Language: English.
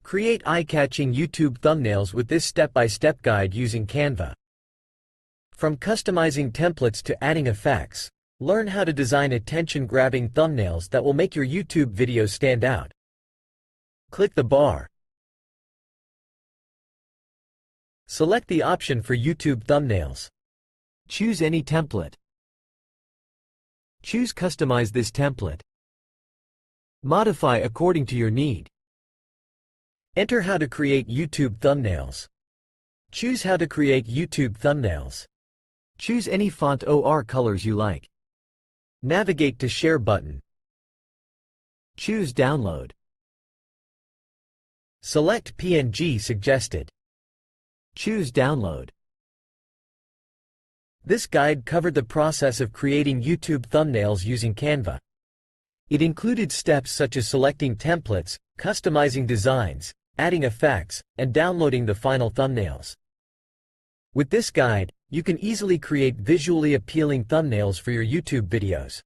Create eye-catching YouTube thumbnails with this step-by-step guide using Canva. From customizing templates to adding effects, learn how to design attention-grabbing thumbnails that will make your YouTube videos stand out. Click the bar. Select the option for YouTube thumbnails. Choose any template. Choose Customize this template. Modify according to your need. Enter how to create YouTube thumbnails. Choose how to create YouTube thumbnails. Choose any font or colors you like. Navigate to Share button. Choose Download. Select PNG suggested. Choose Download. This guide covered the process of creating YouTube thumbnails using Canva. It included steps such as selecting templates, customizing designs, adding effects, and downloading the final thumbnails. With this guide, you can easily create visually appealing thumbnails for your YouTube videos.